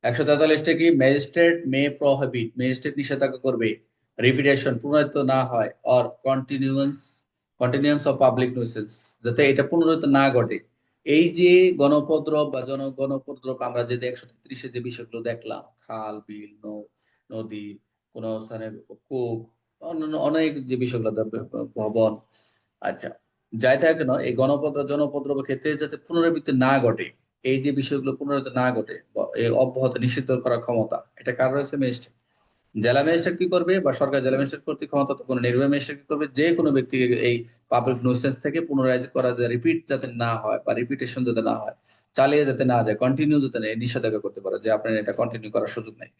143টা কি, ম্যাজিস্ট্রেট মে prohibit, magistrate নিষেধাজ্ঞা করবে, রিপিটেশন পুনরাবৃত্ত না হয়, অর কন্টিনিউয়ান্স অফ পাবলিক nuisance, যাতে এটা পুনরাবৃত্ত না ঘটে। এই যে গণউপদ্রব বা গণউপদ্রব, আমরা যে 133-এ যে বিষয়গুলো দেখলাম, খাল বিল নদী, কোন স্থানে কূপ, অন্যান্য অনেক যে বিষয়গুলো ভবন, আচ্ছা, যাই থাকে কেন, এই গণউপদ্রব জনউপদ্রবের ক্ষেত্রে যাতে পুনরাবৃত্তি না ঘটে, এই যে বিষয়গুলো পুনরাবৃত্তি না ঘটে, এই অব্যাহত নিষিদ্ধ করার ক্ষমতা এটা কার রয়েছে? ম্যাজিস্ট্রেট। জেলা ম্যাজিস্ট্রেট কি করবে, বা সরকার জেলা ম্যাজিস্ট্রেট কর্তৃক ক্ষমতা তো কোনো নির্বাহী ম্যাজিস্ট্রেট কি করবে, যে কোনো ব্যক্তিকে এই পাবলিক nuisance থেকে পুনরায় করা যায়, রিপিট যাতে না হয় বা রিপিটেশন যাতে না হয়, চালিয়ে যেতে না যায়, কন্টিনিউ যাতে না, এই নিষেধাজ্ঞা করতে পারে যে আপনার এটা কন্টিনিউ করার সুযোগ নেই।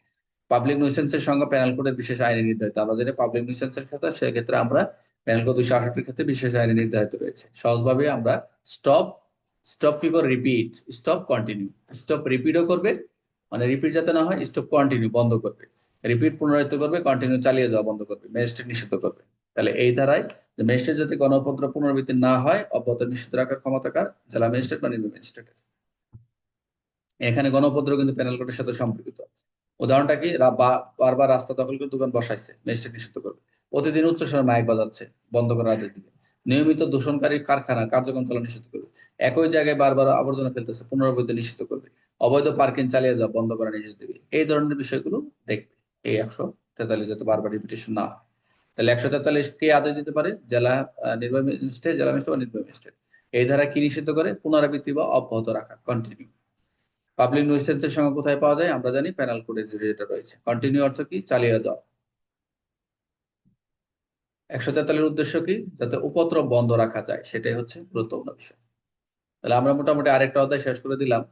পাবলিক nuisance এর সংজ্ঞা পেনাল কোডের বিশেষ আইনে নির্ধারিত। আমরা যেটা পাবলিক nuisance এর ক্ষেত্রে, সেক্ষেত্রে আমরা পেনাল কোড 268 ক্ষেত্রে বিশেষ আইনে নির্ধারিত রয়েছে। সহজভাবে আমরা স্টপ, স্টপ কি করে, রিপিট, স্টপ কন্টিনিউ। স্টপ রিপিটও করবে, মানে রিপিট যাতে না হয়, স্টপ কন্টিনিউ বন্ধ করবে, রিপিট পুনরাবৃত্ত করবে, কন্টিনিউ চালিয়ে যাওয়া বন্ধ করবে, ম্যাজিস্ট্রেট নিষিদ্ধ করবে। তাহলে এই ধারায় যে ম্যাজিস্ট্রেট যাতে গণউপদ্রব পুনরাবৃত্তি না হয় অব্যাহত নিষিদ্ধ রাখার ক্ষমতা কার? জেলা ম্যাজিস্ট্রেট বা নির্বাহী ম্যাজিস্ট্রেটের। এখানে গণউপদ্রব কিন্তু পেনাল কোডের সাথে সম্পর্কিত। উদাহরণটা কি, বারবার রাস্তা দখল করে দোকান বসাইছে, ম্যাজিস্ট্রেট নিষিদ্ধ করবে। প্রতিদিন উচ্চস্বরে মাইক বাজাচ্ছে, বন্ধ করার আদেশ দিবে। নিয়মিত দূষণকারী কারখানা কার্যক্রম চালানো নিষিদ্ধ করবে। একই জায়গায় বারবার আবর্জনা ফেলতেছে, পুনরাবৃত্তি নিষিদ্ধ করবে। অবৈধ পার্কিং চালিয়ে যাওয়া বন্ধ করার নির্দেশ দিবে। এই ধরনের বিষয়গুলো দেখবে এই 143, যাতে বারবার রিপিটেশন না হয়। তাহলে 143 কে আদেশ দিতে পারে? জেলা নির্বাহী ম্যাজিস্ট্রেট, জেলা ম্যাজিস্ট্রেট বা নির্বাহী ম্যাজিস্ট্রেট। এই ধারা কি নিষিদ্ধ করে? পুনরাবৃত্তি বা অব্যাহত রাখা, কন্টিনিউ। পাবলিক নুইসেন্সের সংজ্ঞা কোথায় পাওয়া যায়? আমরা জানি পেনাল কোডের যেটা রয়েছে। কন্টিনিউ অর্থ কি? চালিয়ে যাও। 143 উদ্দেশ্য কি? যাতে উপদ্রব বন্ধ রাখা যায়, সেটাই হচ্ছে গুরুত্বপূর্ণ বিষয়। তাহলে আমরা মোটামুটি আরেকটা অধ্যায় শেষ করে দিলাম।